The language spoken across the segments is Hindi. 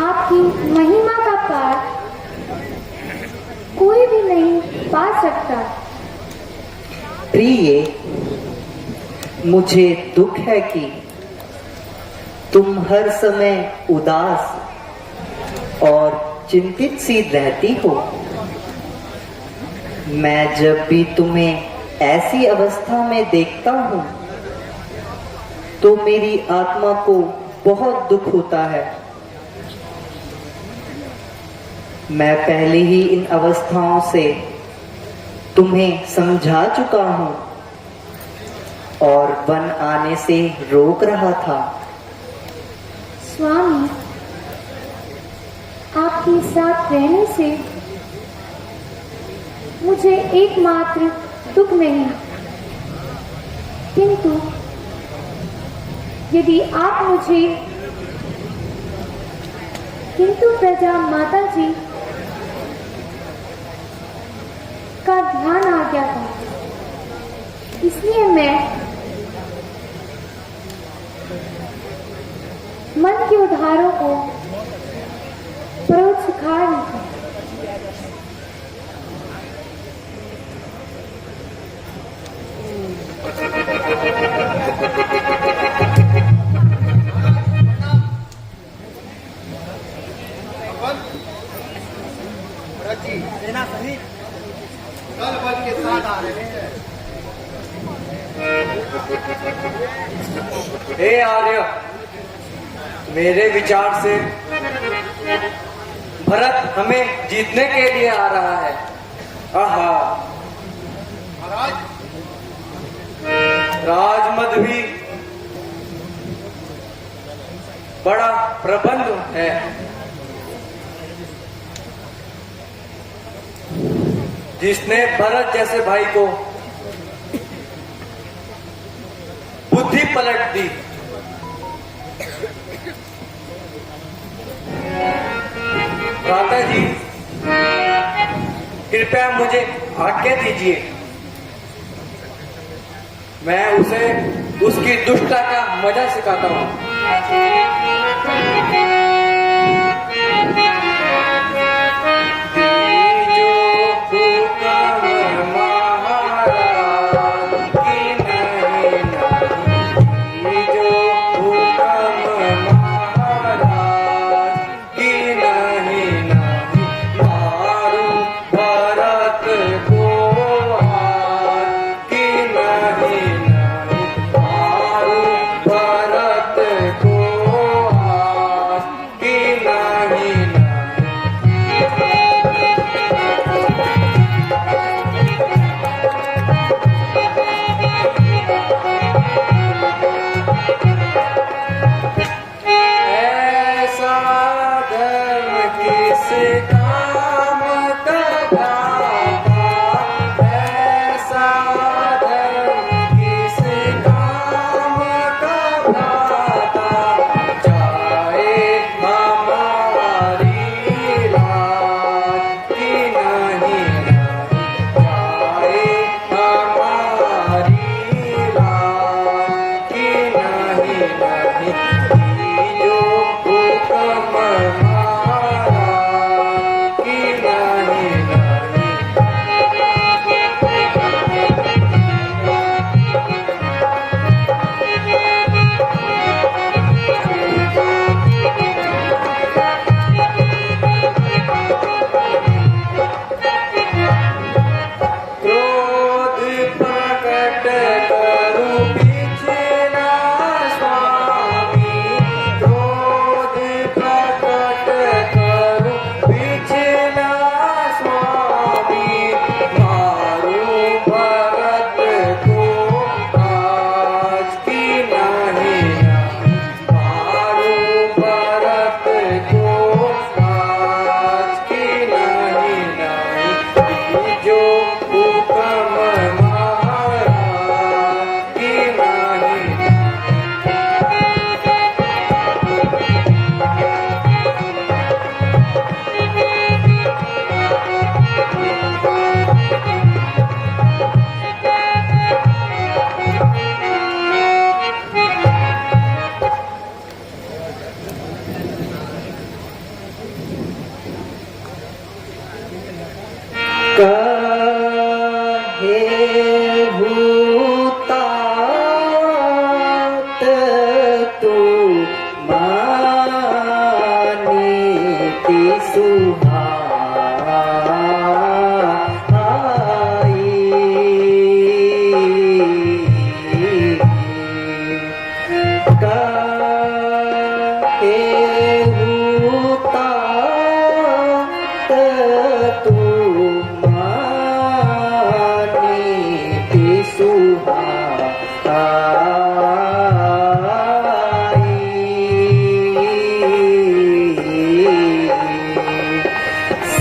आपकी महिमा का पार कोई भी नहीं पा सकता। प्रिय, मुझे दुख है कि तुम हर समय उदास और चिंतित सी रहती हो। मैं जब भी तुम्हें ऐसी अवस्था में देखता हूँ तो मेरी आत्मा को बहुत दुख होता है। मैं पहले ही इन अवस्थाओं से तुम्हें समझा चुका हूँ और वन आने से रोक रहा था। स्वामी, आपके साथ रहने से मुझे एकमात्र दुख नहीं, किंतु यदि आप मुझे प्रजा माता जी का ध्यान आ गया था, इसलिए मैं मन के उद्धारों को प्रौढ़ सिखा रही थी। सेना सहित दल बल के साथ आ रहे हैं। हे आर्य, मेरे विचार से भरत हमें जीतने के लिए आ रहा है। आहा, महाराज, राजमध्वी बड़ा प्रबंध है। जिसने भरत जैसे भाई को बुद्धि पलट दी। भ्राता जी, कृपया मुझे आज्ञा दीजिए। मैं उसे उसकी दुष्टता का मजा सिखाता हूँ।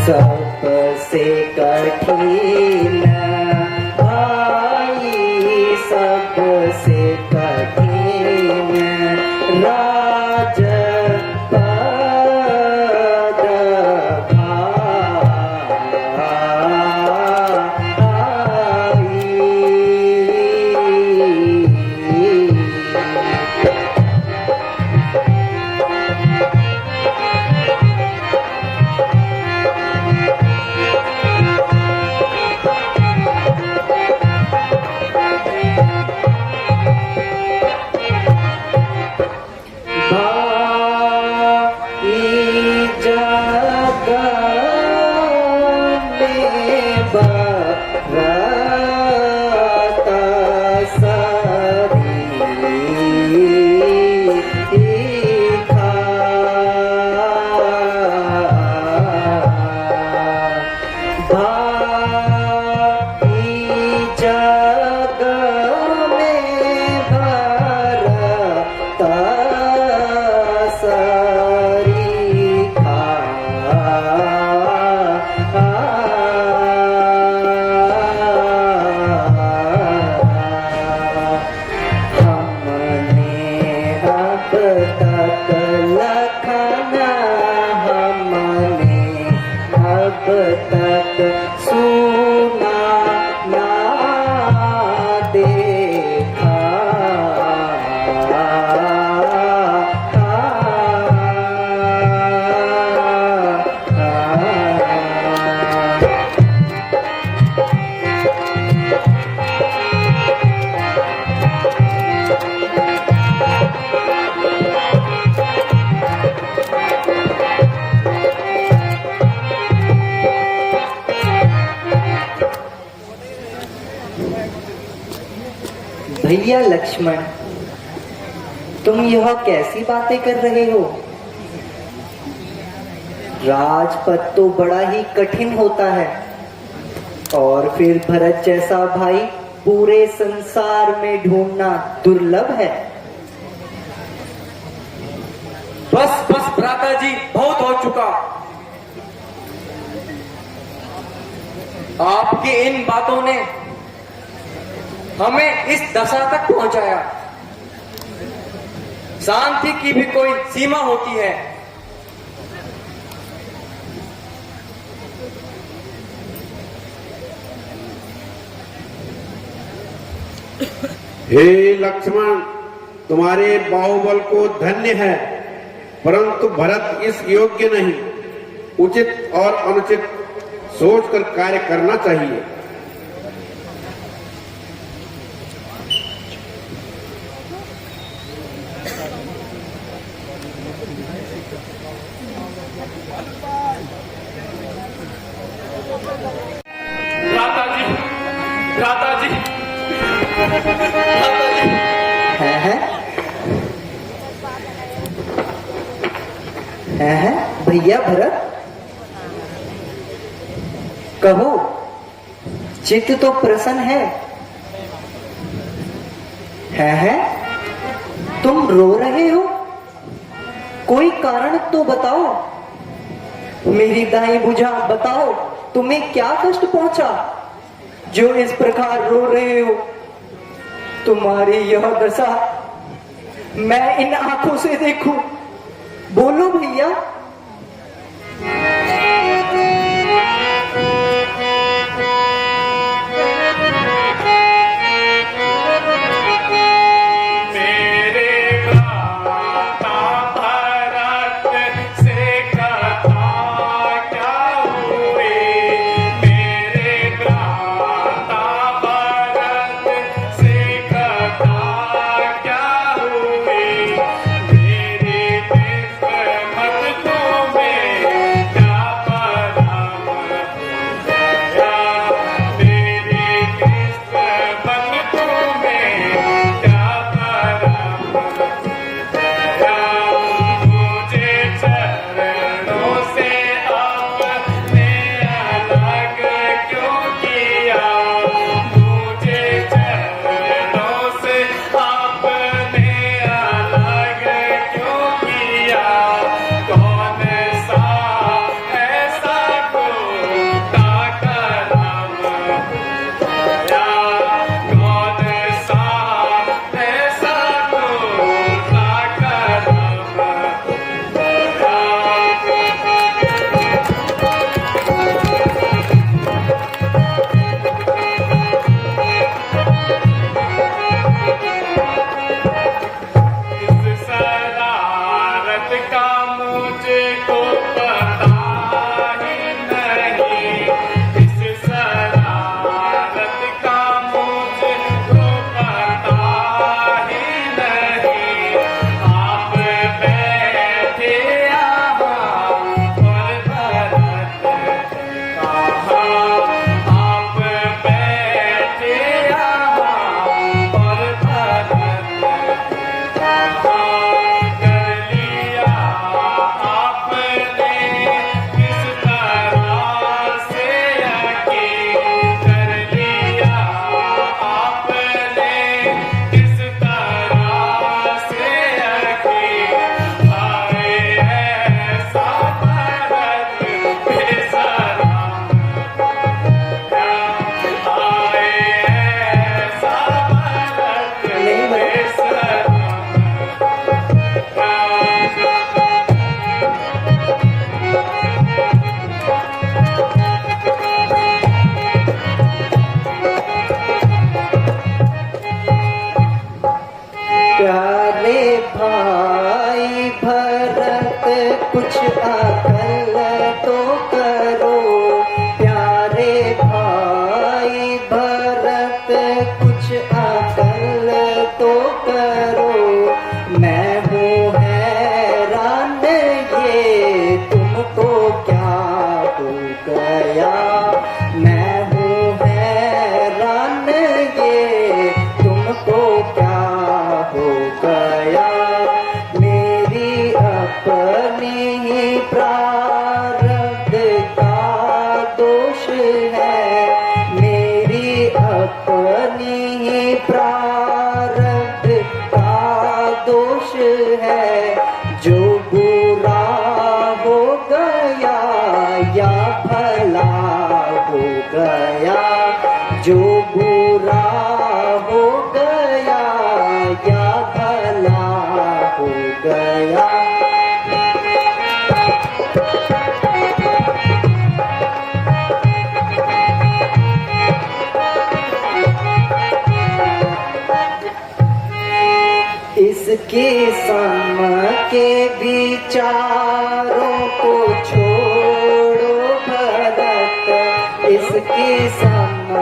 सबसे कठिन आई, सबसे कठिन राज पद भैया लक्ष्मण, तुम यह कैसी बातें कर रहे हो? राजपद तो बड़ा ही कठिन होता है, और फिर भरत जैसा भाई पूरे संसार में ढूंढना दुर्लभ है। बस बस भ्राता जी, बहुत हो चुका। आपकी इन बातों ने हमें इस दशा तक पहुंचाया। शांति की भी कोई सीमा होती है। हे लक्ष्मण, तुम्हारे बाहुबल को धन्य है, परंतु भरत इस योग्य नहीं। उचित और अनुचित सोचकर कार्य करना चाहिए। भ्राता जी, भ्राता जी, भ्राता जी। है भैया भरत, कहो, चित्त तो प्रसन्न है? तुम रो रहे हो? कोई कारण तो बताओ। मेरी दाई भुजा, बताओ, तुम्हें क्या कष्ट पहुंचा जो इस प्रकार रो रहे हो? तुम्हारी यह दशा मैं इन आंखों से देखूं। बोलो भैया। मेरी किस्मत दोष है, जो बुरा हो गया या भला हो गया, जो बुरा हो गया या भला हो गया। इसके सम के विचारों को छोड़ो भरत, इसके सम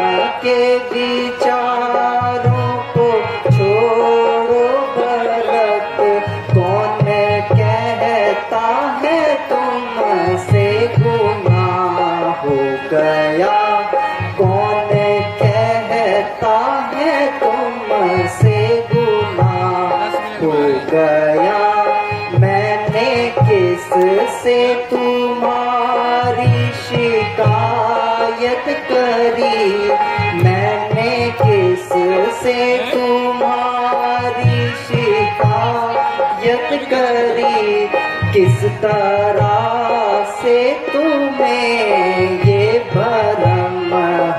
के विचारों को छोड़ो भरत। कौन कहता है तुमसे गुनाह हो गया, कौन कहता है तुमसे हो गया। मैंने किस से तुम्हारी शिकायत करी, मैंने किस से तुम्हारी शिकायत करी, किस तरह से तुम्हें ये भरम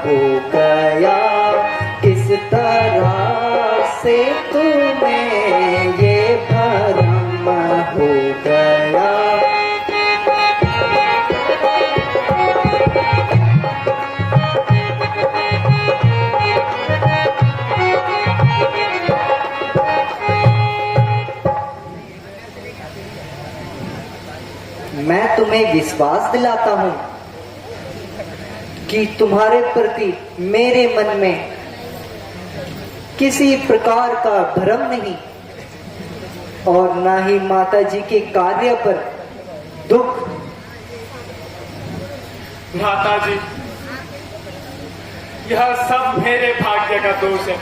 हो गया, किस तरह से तुम्हें ये भरम हो गया। मैं तुम्हें विश्वास दिलाता हूं कि तुम्हारे प्रति मेरे मन में किसी प्रकार का भ्रम नहीं, और ना ही माता जी के कार्य पर दुख। माता जी, यह सब मेरे भाग्य का दोष है,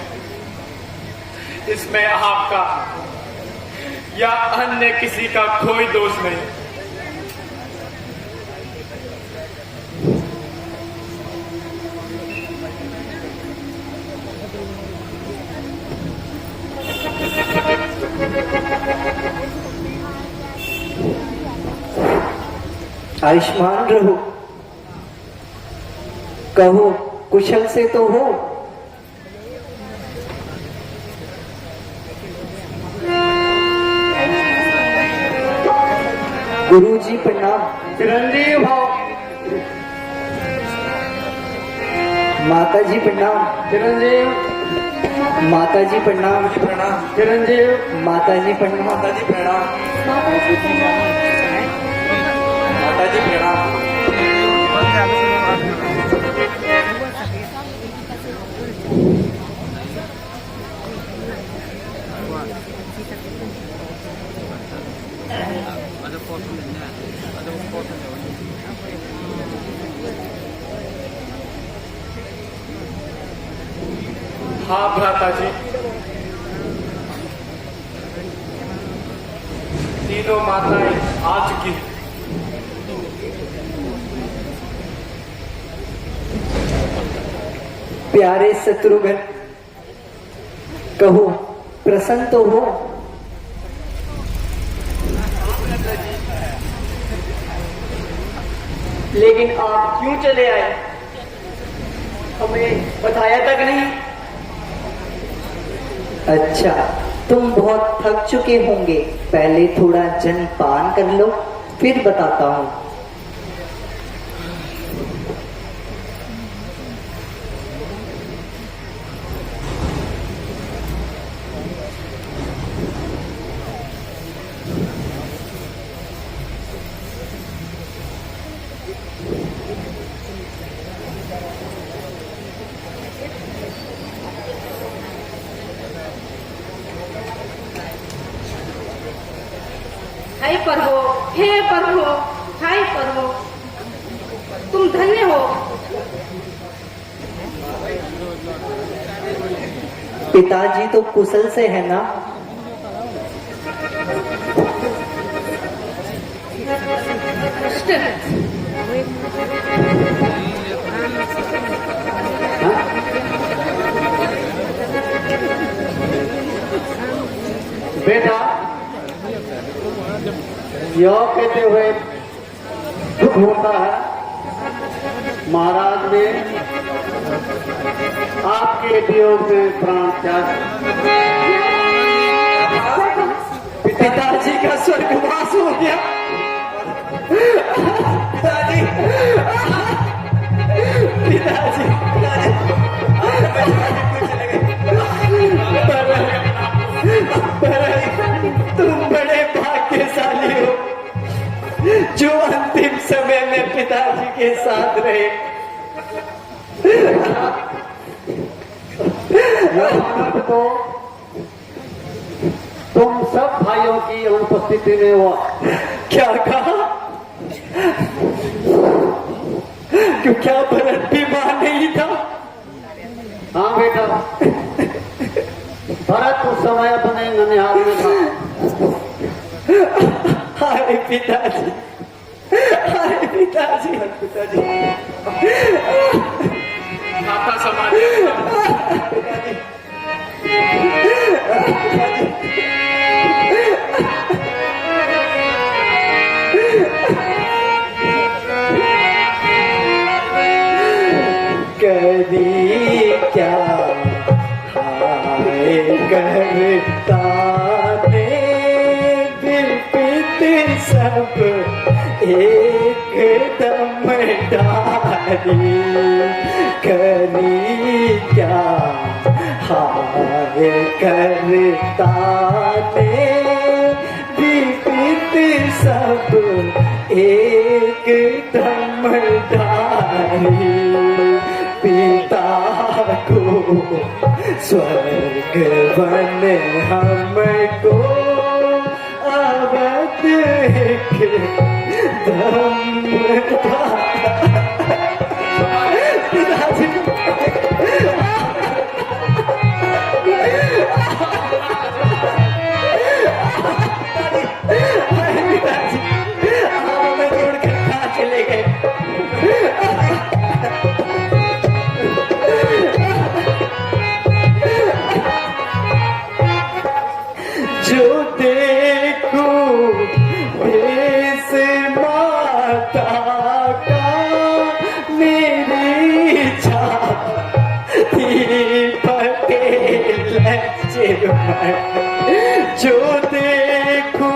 इसमें आपका या अन्य किसी का कोई दोष नहीं। आयुष्मान रहो, कहो कुशल से तो हो। गुरुजी प्रणाम। चिरंजीव हो। माता जी प्रणाम। चिरंजीव। माता जी प्रणाम। प्रणाम। चिरंजीव। माता जी प्रणाम। माता जी प्रणाम। माता जी प्रणाम। माता जी प्रणाम। हाँ भ्राता जी, तीनों माताएं आ चुकी हैं। प्यारे शत्रुघ्न, कहो प्रसन्न तो हो। लेकिन आप क्यों चले आए, हमें बताया तक नहीं। अच्छा, तुम बहुत थक चुके होंगे, पहले थोड़ा जलपान कर लो, फिर बताता हूँ। हे प्रभु, हे प्रभु, हे प्रभु, तुम धन्य हो। पिताजी तो कुशल से है ना? बेटा, यह कहते हुए दुख होता है महाराज ने आपके वियोग में प्राण त्याग। पिताजी का स्वर्गवास हो गया। पिताजी पिताजी तुम बड़े भाग्यशाली हो जो अंतिम समय में पिताजी के साथ रहे। तो तुम सब भाइयों की अनुपस्थिति में हुआ। क्या कहा? क्यों क्या भरत बीमार नहीं था? हाँ बेटा, भरत उस समय अपने ननिहाल में था। हाय पिताजी, हाय पिताजी, पिताजी माता समान करी क्या हाय करता ने विपित सब एक दम डारी। करी क्या हाय करता ने विपित सब एक दम डारी। पिता को स्वर्ग वन हमको अवध एक दम पिताजी हमें छोड़कर कहाँ चले गए? जो देखो भेष माता का मेरी छाती फटे लक्ष्मण। जो देखो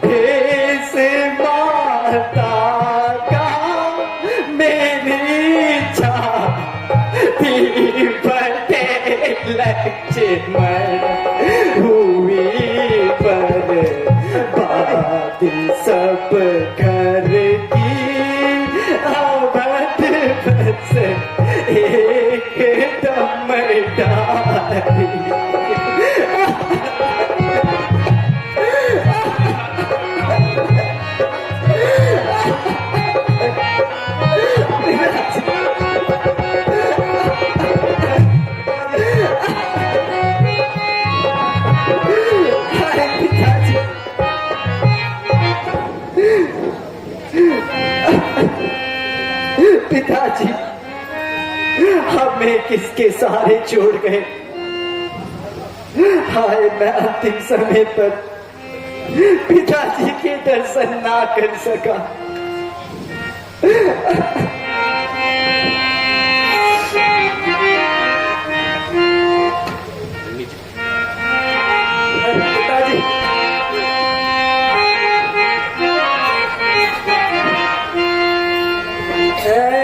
भेष माता का मेरी छाती फटे लक्ष्मण। हुई पर बात सब घर की अवध बस एक दम डारी। पिताजी हमें किसके सहारे छोड़ गए? हाय मैं अंतिम समय पर पिताजी के दर्शन ना कर सका। पिताजी है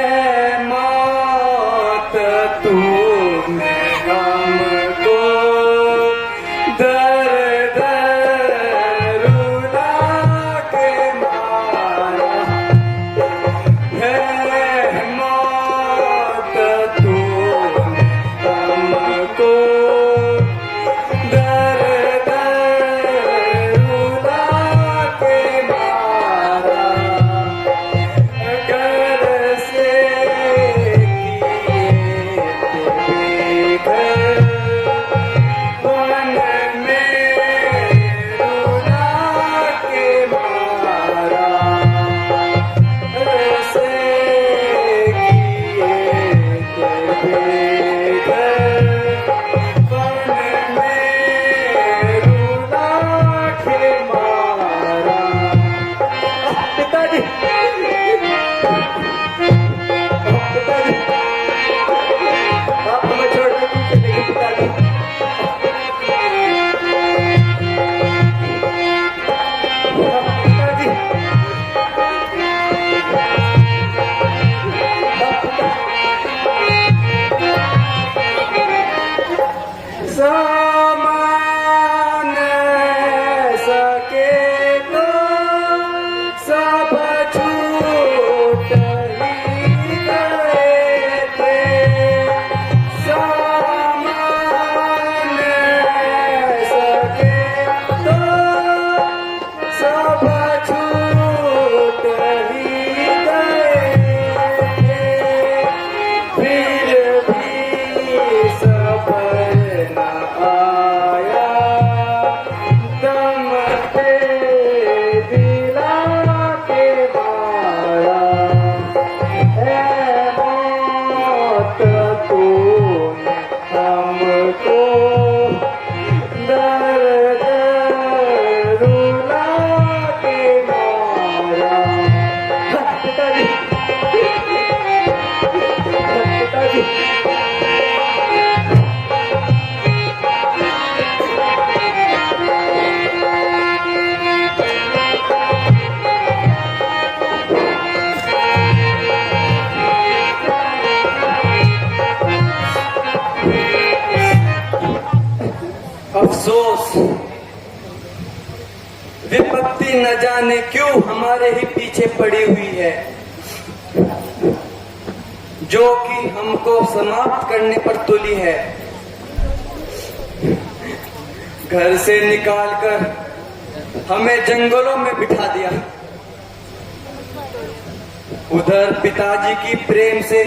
अफसोस, विपत्ति न जाने क्यों हमारे ही पीछे पड़ी हुई है, जो कि हमको समाप्त करने पर तुली है। घर से निकालकर हमें जंगलों में बिठा दिया, उधर पिताजी की प्रेम से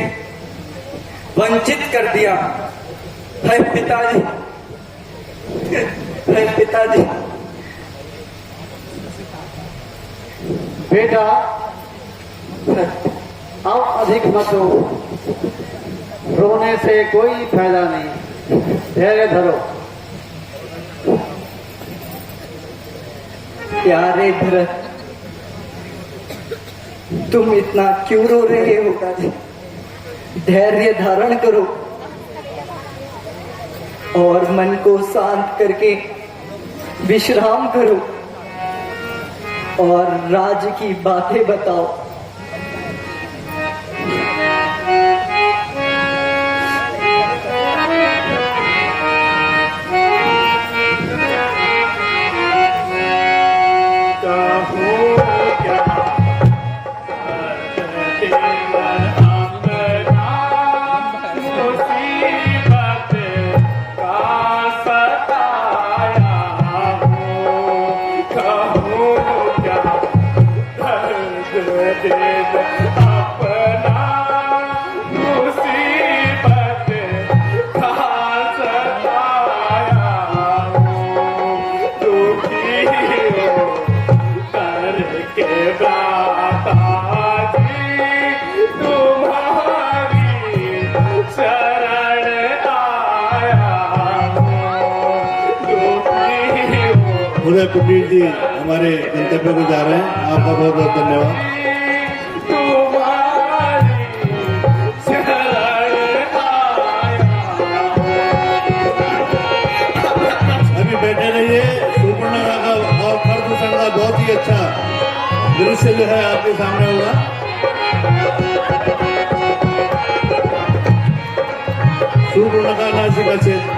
वंचित कर दिया। है पिताजी, है पिताजी। बेटा अब अधिक मत रो, रोने से कोई फायदा नहीं, धैर्य धरो। प्यारे भरत, तुम इतना क्यों रो रहे हो दादी? धैर्य धारण करो और मन को शांत करके विश्राम करो और राज की बातें बताओ। उदय कुटीर जी हमारे गंतव्य को जा रहे हैं। आपका बहुत बहुत धन्यवाद। अभी बैठे रहिए। सुपर्णका का और खरदूषण का बहुत ही अच्छा दृश्य जो है आपके सामने होगा। सुपर्णका नासिका क्षेत्र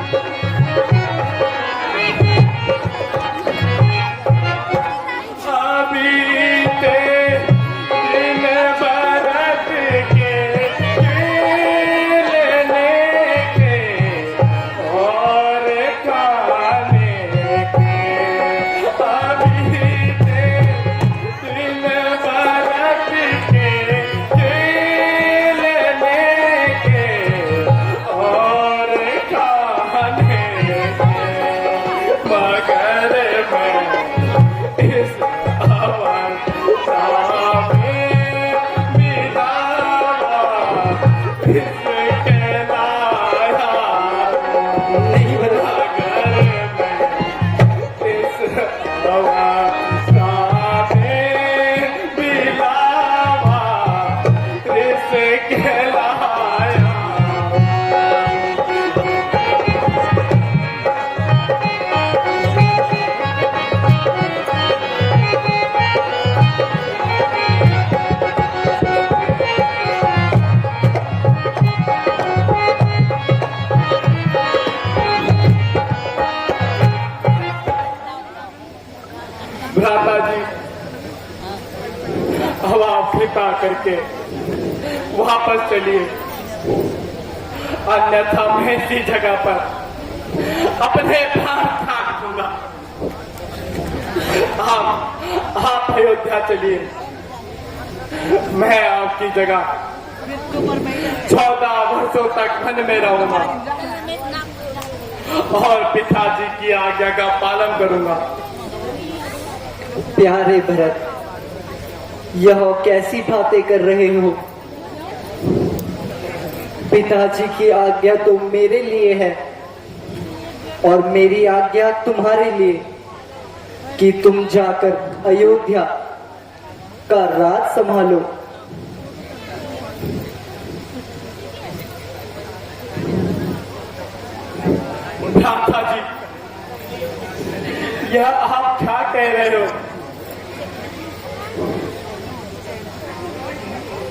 भ्राता जी, अब आप कृपा करके वापस चलिए, अन्यथा मैं इसी जगह पर अपने प्राण त्याग दूंगा। आप अयोध्या चलिए, मैं आपकी जगह 14 वर्षों तक वन में रहूंगा और पिताजी की आज्ञा का पालन करूंगा। प्यारे भरत, यह कैसी बातें कर रहे हो? पिताजी की आज्ञा तो मेरे लिए है और मेरी आज्ञा तुम्हारे लिए कि तुम जाकर अयोध्या का राज संभालो। भ्राता जी, यह आप क्या कह रहे हो?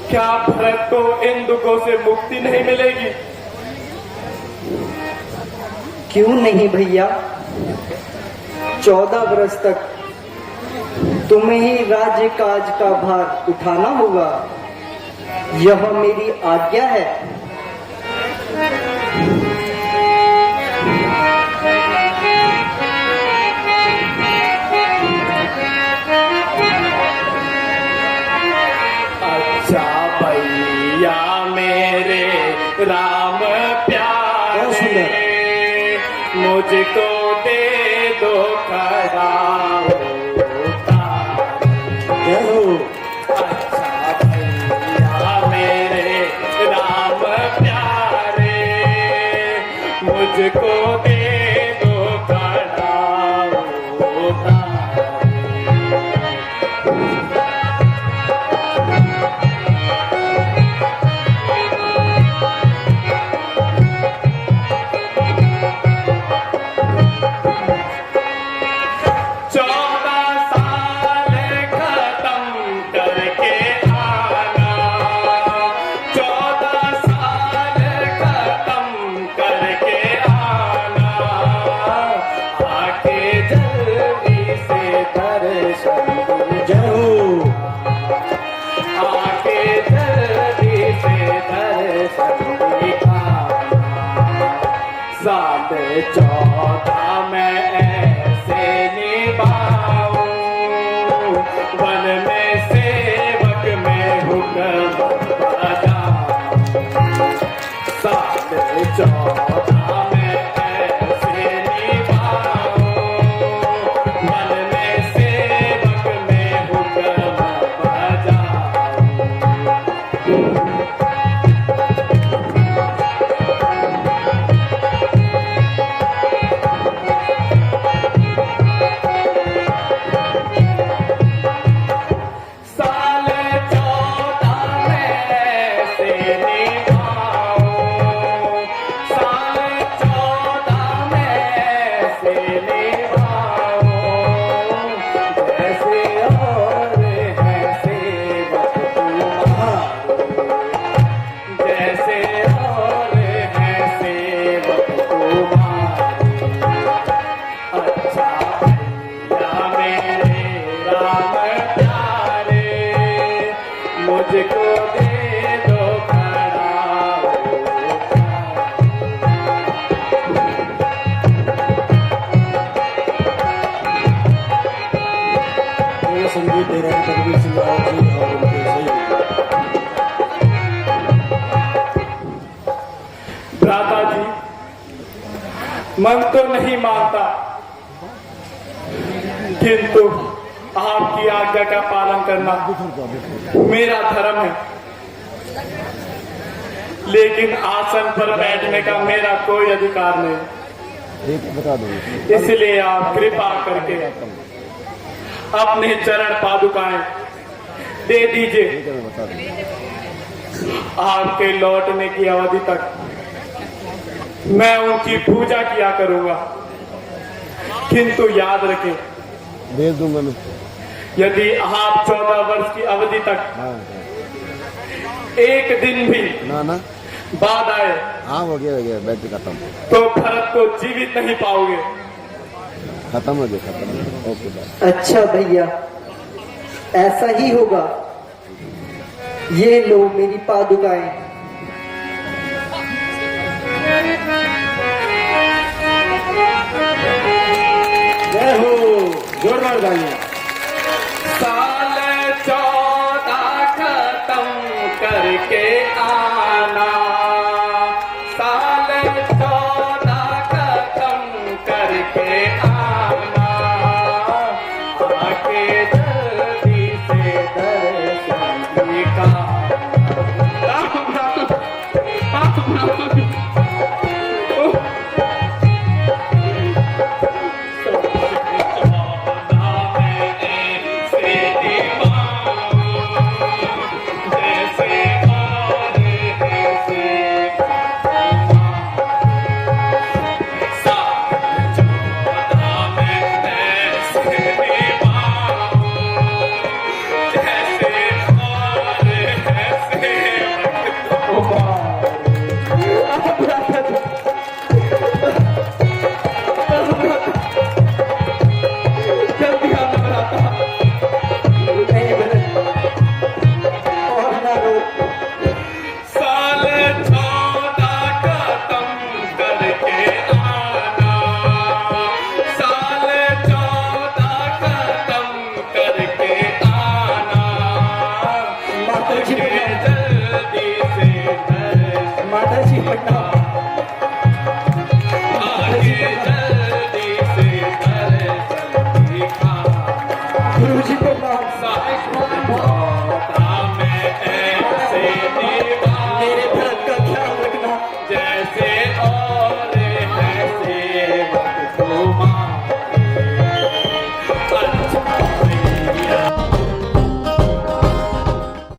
क्या भरत को इन दुखों से मुक्ति नहीं मिलेगी? क्यों नहीं भैया, 14 वर्ष तक तुम्हें ही राज्य काज का भार उठाना होगा, यह मेरी आज्ञा है। अच्छा भैया मेरे राम प्यारे, मुझको दे दो खड़ा होता। अच्छा भैया मेरे राम प्यारे, मुझको दे दो खड़ा होता। साल 14 में ऐसे निभाऊं, वन में सेवक में हुक्म बजाऊं। साल 14 में ऐसे निभाऊं, वन में सेवक में हुक्म बजाऊं। मुझको दे दो खड़ा होता। संगीत दे रहे हैं तकबीर सिंह राव जी और उनके सहयोगी। भ्राता जी, मन तो नहीं मानता, किंतु आपकी आज्ञा का पालन करना मेरा धर्म है। लेकिन आसन पर बैठने का मेरा कोई अधिकार नहीं, बता दो। इसलिए आप कृपा करके अपने चरण पादुकाएं दे दीजिए। आपके लौटने की अवधि तक मैं उनकी पूजा किया करूंगा, किंतु याद रखें, दे दूंगा मैं। यदि आप 14 वर्ष की अवधि तक एक दिन भी ना बाद आए, हाँ हो गया बैटरी खत्म, तो भरत को जीवित नहीं पाओगे। खत्म हो गया। Okay bye. अच्छा भैया, ऐसा ही होगा। ये लो मेरी पादुकाएं। जय हो, जोरदार गाइए। साल 14 खत्म करके आना, साल 14 खत्म करके आना, आके जल्दी से दर्शन दिखाना। से गुरु जी प्रणाम। साहब